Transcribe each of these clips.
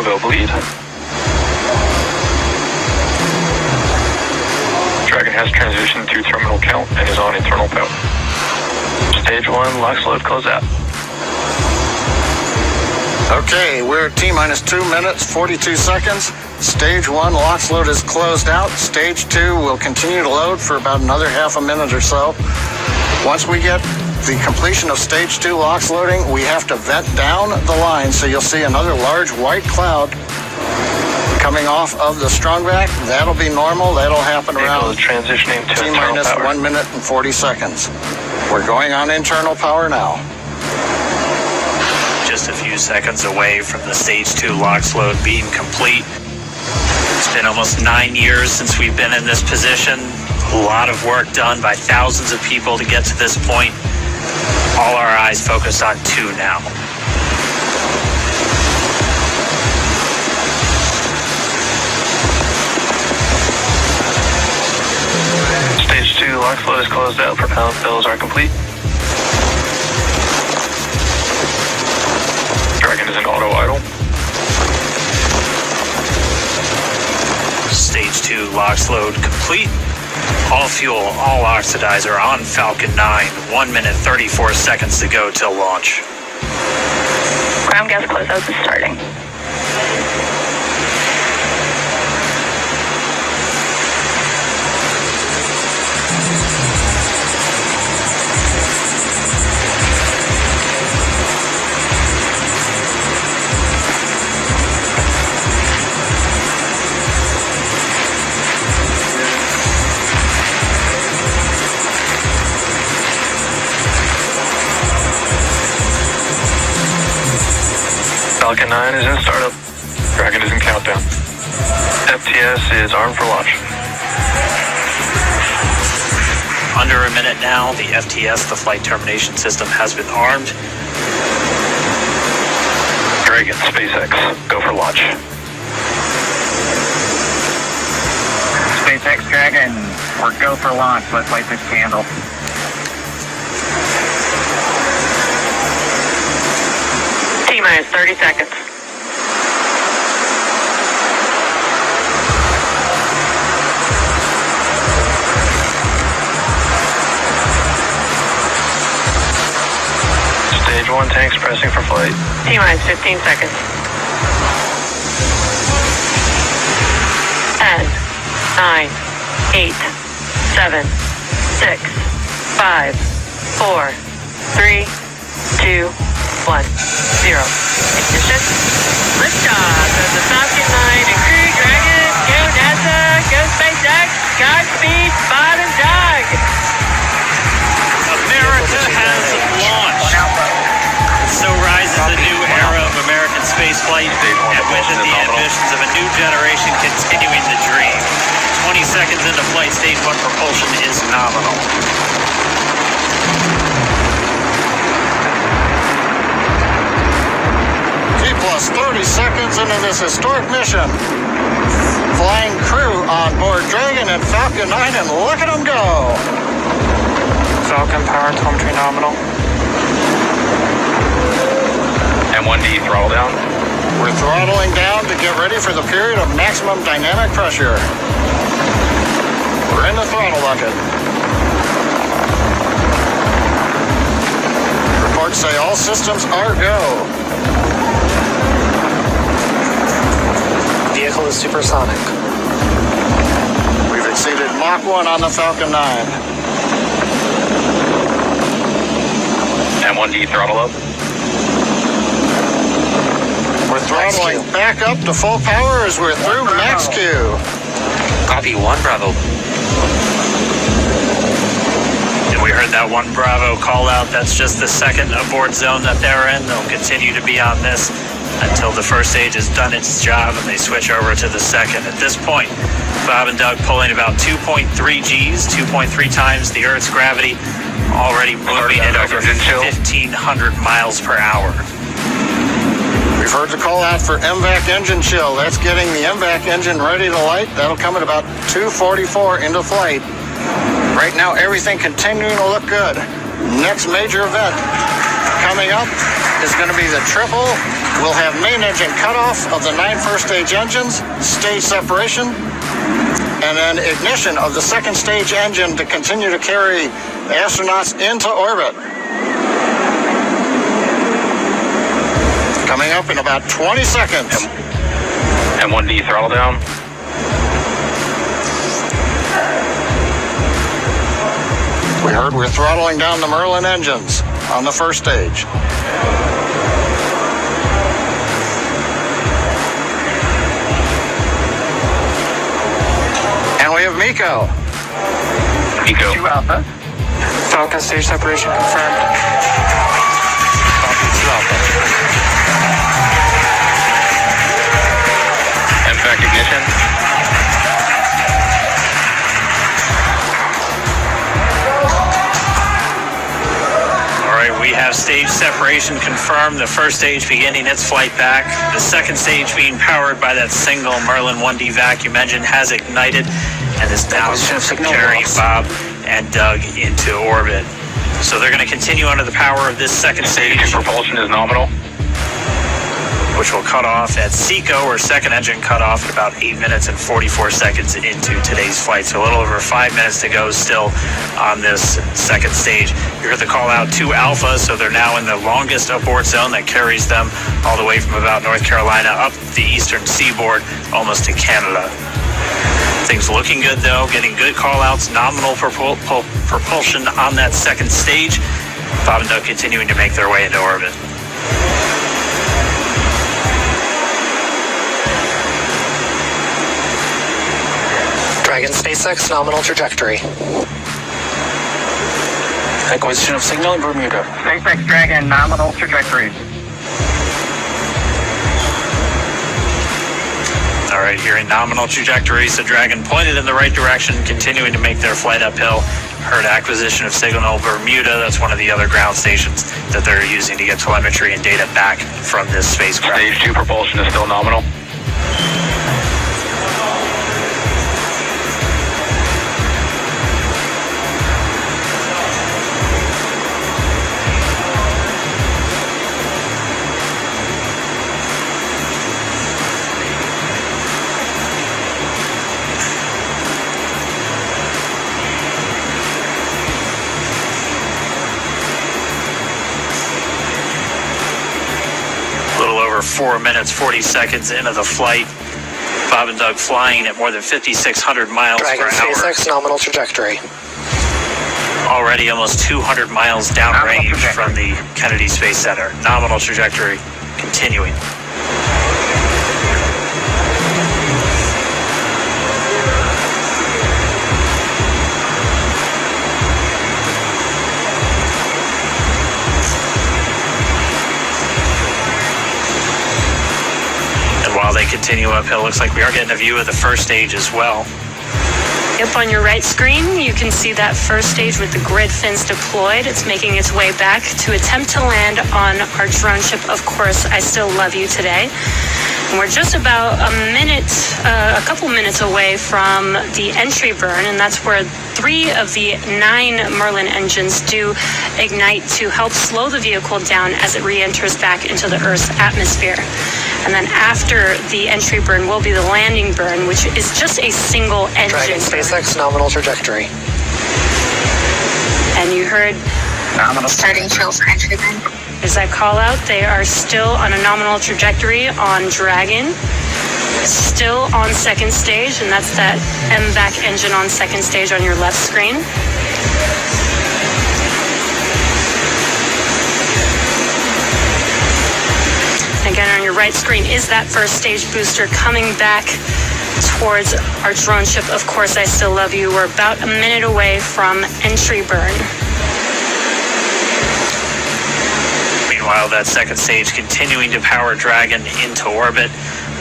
available lead. Dragon has transitioned to terminal count and is on internal power. Stage 1, LOX load close out. Okay, we're at T-minus 2 minutes, 42 seconds. Stage 1 LOX load is closed out. Stage 2 will continue to load for about another half a minute or so. Once we get the completion of Stage 2 LOX loading, we have to vent down the line, so you'll see another large white cloud coming off of the strongback. That'll be normal. That'll happen around transitioning to T-minus 1 minute and 40 seconds. We're going on internal power now. Just a few seconds away from the Stage 2 LOX load being complete. It's been almost 9 years since we've been in this position. A lot of work done by thousands of people to get to this point. All our eyes focused on 2 now. Stage 2 LOX load is closed out. Propellant fills are complete. Dragon is in auto idle. Stage 2 LOX load complete. All fuel, all oxidizer on Falcon 9. 1 minute 34 seconds to go till launch. Ground gas closeout is starting. Falcon 9 is in startup. Dragon is in countdown. FTS is armed for launch. Under a minute now, the FTS, the flight termination system, has been armed. Dragon, SpaceX, go for launch. SpaceX Dragon, we're go for launch. Let's light this candle. T-minus 30 seconds. Stage 1 tanks pressing for flight. T-minus 15 seconds. 10, 9, 8, 7, 6, 5, 4, 3, 2, 1, 0. Ignition. Liftoff of the Falcon 9 and Crew Dragon. Go NASA. Go SpaceX. Godspeed, Bob and Doug. America has launched. So rises a new era of American spaceflight, and with it the ambitions of a new generation continuing the dream. 20 seconds into flight, Stage 1 propulsion is nominal. Plus 30 seconds into this historic mission. Flying crew on board Dragon and Falcon 9, and look at them go. Falcon power telemetry nominal. M1D throttle down. We're throttling down to get ready for the period of maximum dynamic pressure. We're in the throttle bucket. Reports say all systems are go. Vehicle is supersonic. We've exceeded Mach 1 on the Falcon 9. M1D throttle up. We're throttling back up to full power as we're through max Q. Copy 1 Bravo. And we heard that 1 Bravo call out. That's just the second abort zone that they're in. They'll continue to be on this until the first stage has done its job and they switch over to the second. At this point, Bob and Doug pulling about 2.3 Gs, 2.3 times the Earth's gravity, already moving at over 1,500 miles per hour. We've heard the call out for MVAC engine chill. That's getting the MVAC engine ready to light. That'll come at about 2:44 into flight. Right now, everything continuing to look good. Next major event coming up is going to be the triple We'll have main engine cutoff of the 9 first stage engines, stage separation, and then ignition of the second stage engine to continue to carry the astronauts into orbit. Coming up in about 20 seconds. M1D throttle down. We heard we're throttling down the Merlin engines on the first stage. And we have Miko. Eco. 2 Alpha. Falcon stage separation confirmed. Falcon 2 Alpha. MVAC ignition. We have stage separation confirmed, the first stage beginning its flight back. The second stage being powered by that single Merlin 1D vacuum engine has ignited and is now carrying Bob and Doug into orbit. So they're going to continue under the power of this second stage. Propulsion is nominal. Which will cut off at SECO, or second engine cutoff, at about 8 minutes and 44 seconds into today's flight. So a little over 5 minutes to go still on this second stage. You heard the call out to Alpha, so they're now in the longest abort zone that carries them all the way from about North Carolina up the eastern seaboard, almost to Canada. Things looking good though, getting good call outs, nominal propulsion on that second stage. Bob and Doug continuing to make their way into orbit. Dragon SpaceX nominal trajectory. Acquisition of signal in Bermuda. SpaceX Dragon nominal trajectory. All right, here in nominal trajectories, the Dragon pointed in the right direction, continuing to make their flight uphill. Heard acquisition of signal Bermuda. That's one of the other ground stations that they're using to get telemetry and data back from this spacecraft. Stage 2 propulsion is still nominal. A little over 4 minutes, 40 seconds into the flight. Bob and Doug flying at more than 5,600 miles Dragon per hour. SpaceX nominal trajectory. Already almost 200 miles downrange from the Kennedy Space Center. Nominal trajectory continuing. While they continue uphill, looks like we are getting a view of the first stage as well. Up on your right screen, you can see that first stage with the grid fins deployed. It's making its way back to attempt to land on our drone ship, Of Course I Still Love You Today. And we're just about a couple minutes away from the entry burn, and that's where 3 of the 9 Merlin engines do ignite to help slow the vehicle down as it re-enters back into the Earth's atmosphere. And then after the entry burn will be the landing burn, which is just a single engine. Dragon SpaceX nominal trajectory. And you heard Nominal. Starting chill for entry burn. As I call out, they are still on a nominal trajectory on Dragon, still on second stage, and that's that MVAC engine on second stage on your left screen. Again, on your right screen is that first stage booster coming back towards our drone ship, Of Course I Still Love You. We're about a minute away from entry burn. Meanwhile, that second stage continuing to power Dragon into orbit.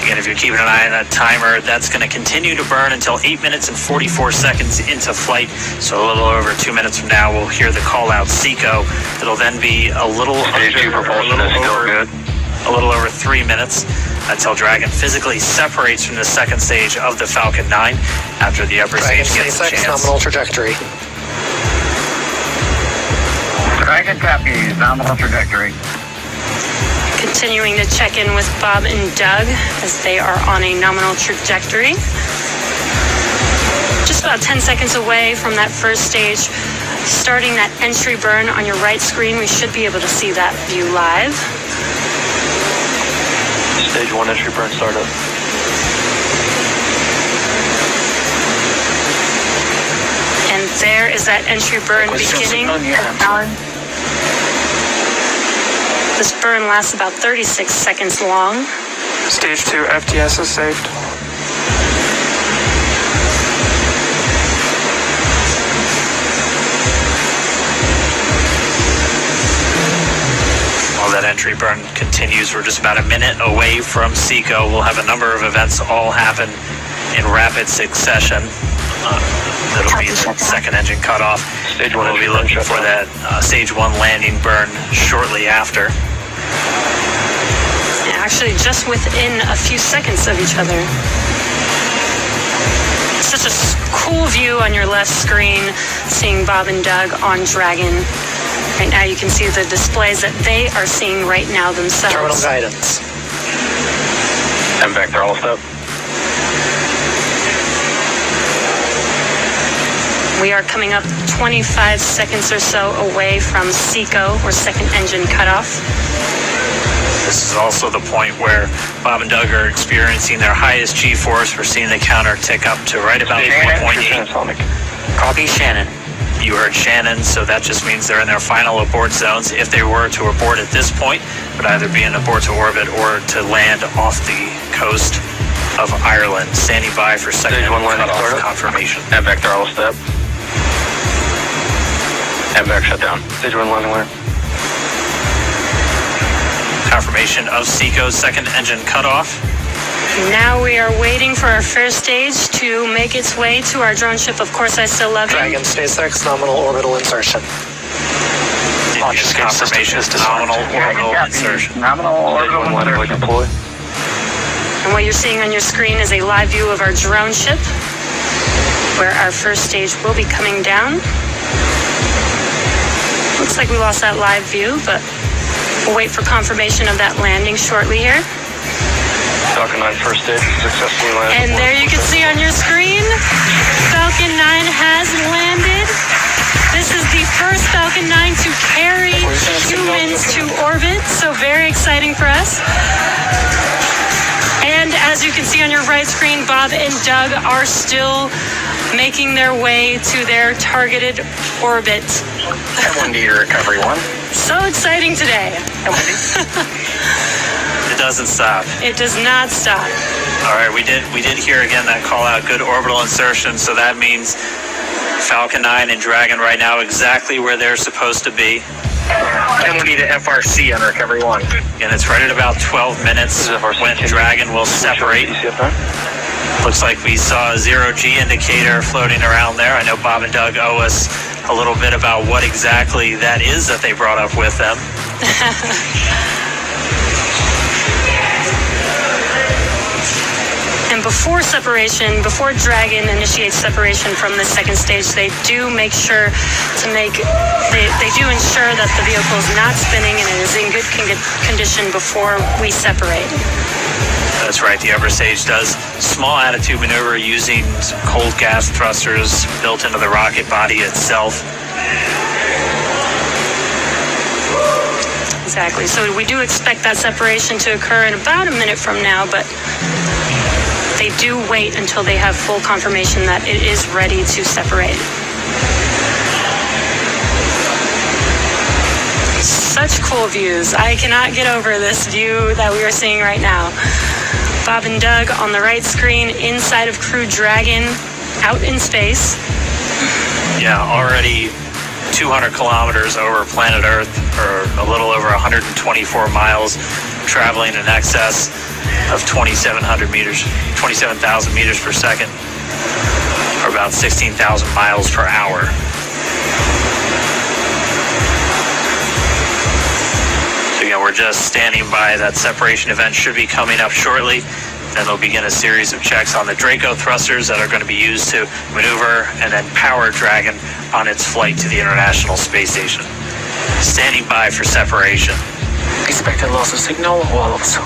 Again, if you're keeping an eye on that timer, that's going to continue to burn until 8 minutes and 44 seconds into flight. So a little over 2 minutes from now, we'll hear the call out SECO. It'll then be a little over 3 minutes until Dragon physically separates from the second stage of the Falcon 9 after the upper Dragon stage gets a SpaceX chance. nominal trajectory. Dragon copies, nominal trajectory. Continuing to check in with Bob and Doug as they are on a nominal trajectory. Just about 10 seconds away from that first stage, starting that entry burn on your right screen. We should be able to see that view live. Stage 1 entry burn startup. And there is that entry burn beginning. This burn lasts about 36 seconds long. Stage 2 FTS is saved. While that entry burn continues, we're just about a minute away from SECO. We'll have a number of events all happen in rapid succession. That'll be the second engine cutoff. Stage 1 we'll be looking for that stage 1 landing burn shortly after. Yeah, actually, just within a few seconds of each other. Such a cool view on your left screen, seeing Bob and Doug on Dragon. Right now you can see the displays that they are seeing right now themselves. Terminal guidance. And back throttle step. We are coming up 25 seconds or so away from SECO, or second engine cutoff. This is also the point where Bob and Doug are experiencing their highest G-force. We're seeing the counter tick up to right about 1.8. Copy, Shannon. You heard Shannon, so that just means they're in their final abort zones. If they were to abort at this point, it would either be an abort to orbit or to land off the coast of Ireland. Standing by for second Stage 1 landing cutoff startup. confirmation. And back throttle step. And back shutdown. Stage 1 landing clear. Confirmation of SECO's second engine cutoff. Now we are waiting for our first stage to make its way to our drone ship. Of course, I still love you. Dragon SpaceX nominal orbital insertion. Launch confirmation of nominal orbital insertion. Nominal orbital insertion. Deploy. And what you're seeing on your screen is a live view of our drone ship, where our first stage will be coming down. Looks like we lost that live view, but we'll wait for confirmation of that landing shortly here. Falcon 9 first stage successfully landed. And there you can see on your screen, Falcon 9 has landed. This is the first Falcon 9 to carry humans to orbit, so very exciting for us. And as you can see on your right screen, Bob and Doug are still making their way to their targeted orbit. M1D to recovery 1. So exciting today. It doesn't stop. It does not stop. All right, we did hear again that call out, good orbital insertion, so that means Falcon 9 and Dragon right now exactly where they're supposed to be. M1D to FRC on recovery 1. And it's right at about 12 minutes when Dragon will separate. Looks like we saw a 0G indicator floating around there. I know Bob and Doug owe us a little bit about what exactly that is that they brought up with them. And before separation, before Dragon initiates separation from the second stage, they do make sure to they do ensure that the vehicle is not spinning and it is in good condition before we separate. That's right, the upper stage does small attitude maneuver using some cold gas thrusters built into the rocket body itself. Exactly, so we do expect that separation to occur in about a minute from now, but they do wait until they have full confirmation that it is ready to separate. Such cool views. I cannot get over this view that we are seeing right now. Bob and Doug on the right screen, inside of Crew Dragon, out in space. Yeah, already 200 kilometers over planet Earth, or a little over 124 miles, traveling in excess of 2,700 meters, 27,000 meters per second, or about 16,000 miles per hour. So again, we're just standing by. That separation event should be coming up shortly. Then they'll begin a series of checks on the Draco thrusters that are going to be used to maneuver and then power Dragon on its flight to the International Space Station. Standing by for separation. Expected loss of signal or also?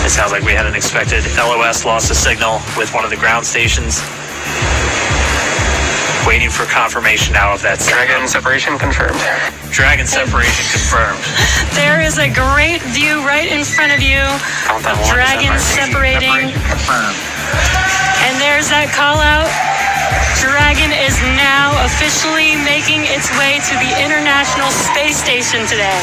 It sounds like we had an expected LOS loss of signal with one of the ground stations. Waiting for confirmation now of that Dragon separation confirmed. Dragon separation confirmed. There is a great view right in front of you of Dragon separating. Confirmed. And there's that call out. Dragon is now officially making its way to the International Space Station today.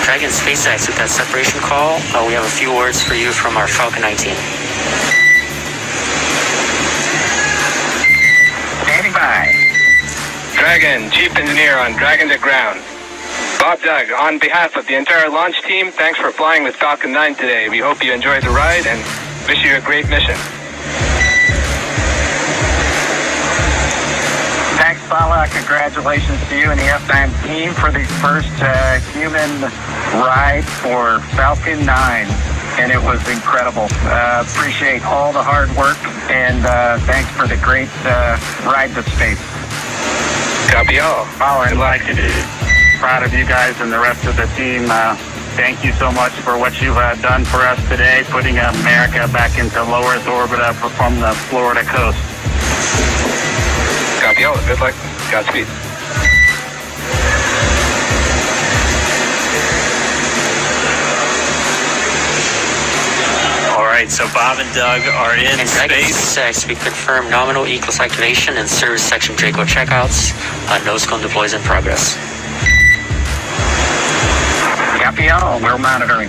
Dragon SpaceX with that separation call. We have a few words for you from our Falcon 9 team. Standing by. Dragon, Chief Engineer on Dragon to ground. Bob Doug, on behalf of the entire launch team, thanks for flying with Falcon 9 today. We hope you enjoyed the ride and wish you a great mission. Thanks, Bala. Congratulations to you and the F9 team for the first human ride for Falcon 9. And it was incredible. Appreciate all the hard work and thanks for the great ride to space. Copy all. Bala, I'd like to be proud of you guys and the rest of the team. Thank you so much for what you've done for us today, putting America back into low Earth orbit from the Florida coast. Copy all. Good luck. Godspeed. All right, so Bob and Doug are in And Dragon space. SpaceX, we confirm nominal E-class activation and service section Draco checkouts. Nose cone deploys in progress. Copy all. We're monitoring.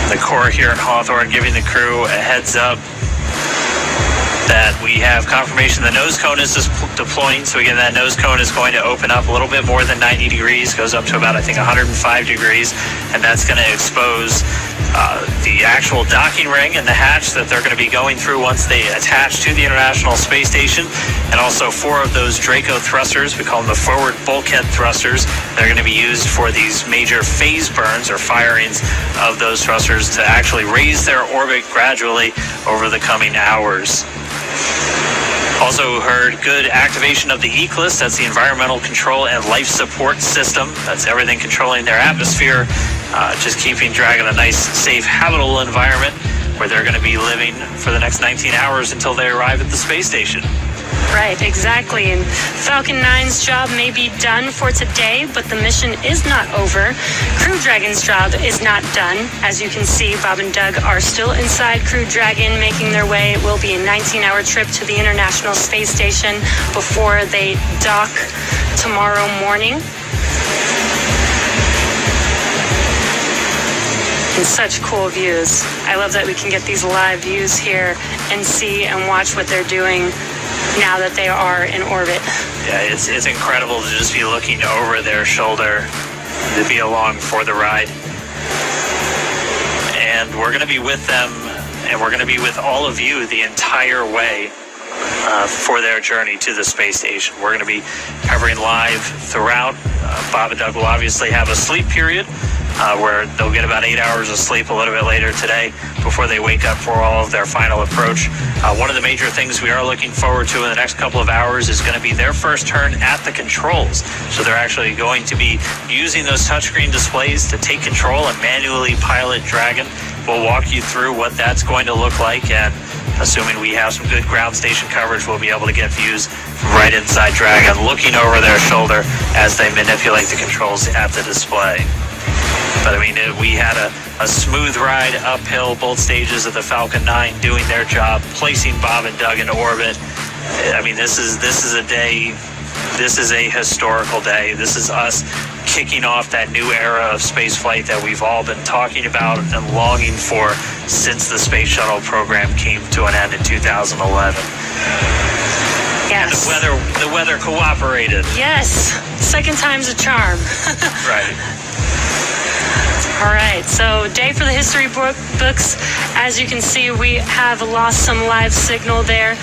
The Corps here in Hawthorne giving the crew a heads up that we have confirmation the nose cone is deploying. So again, that nose cone is going to open up a little bit more than 90 degrees, goes up to about, I think, 105 degrees, and that's going to expose the actual docking ring and the hatch that they're going to be going through once they attach to the International Space Station, and also 4 of those Draco thrusters, we call them the forward bulkhead thrusters. They're going to be used for these major phase burns or firings of those thrusters to actually raise their orbit gradually over the coming hours. Also heard good activation of the ECLSS, that's the Environmental Control and Life Support System. That's everything controlling their atmosphere, just keeping Dragon a nice, safe, habitable environment where they're going to be living for the next 19 hours until they arrive at the space station. Right, exactly. And Falcon 9's job may be done for today, but the mission is not over. Crew Dragon's job is not done. As you can see, Bob and Doug are still inside Crew Dragon, making their way. It will be a 19-hour trip to the International Space Station before they dock tomorrow morning. And such cool views. I love that we can get these live views here and see and watch what they're doing now that they are in orbit. Yeah, it's incredible to just be looking over their shoulder, to be along for the ride. And we're going to be with them, and we're going to be with all of you the entire way for their journey to the space station. We're going to be covering live throughout. Bob and Doug will obviously have a sleep period where they'll get about 8 hours of sleep a little bit later today before they wake up for all of their final approach. One of the major things we are looking forward to in the next couple of hours is going to be their first turn at the controls. So they're actually going to be using those touchscreen displays to take control and manually pilot Dragon. We'll walk you through what that's going to look like, and assuming we have some good ground station coverage, we'll be able to get views from right inside Dragon, looking over their shoulder as they manipulate the controls at the display. But I mean, we had a smooth ride uphill, both stages of the Falcon 9 doing their job, placing Bob and Doug into orbit. I mean, this is a day, this is a historical day. This is us kicking off that new era of space flight that we've all been talking about and longing for since the space shuttle program came to an end in 2011. Yes. And the weather cooperated. Yes. Second time's a charm. Right. All right, so day for the history books. As you can see, we have lost some live signal there.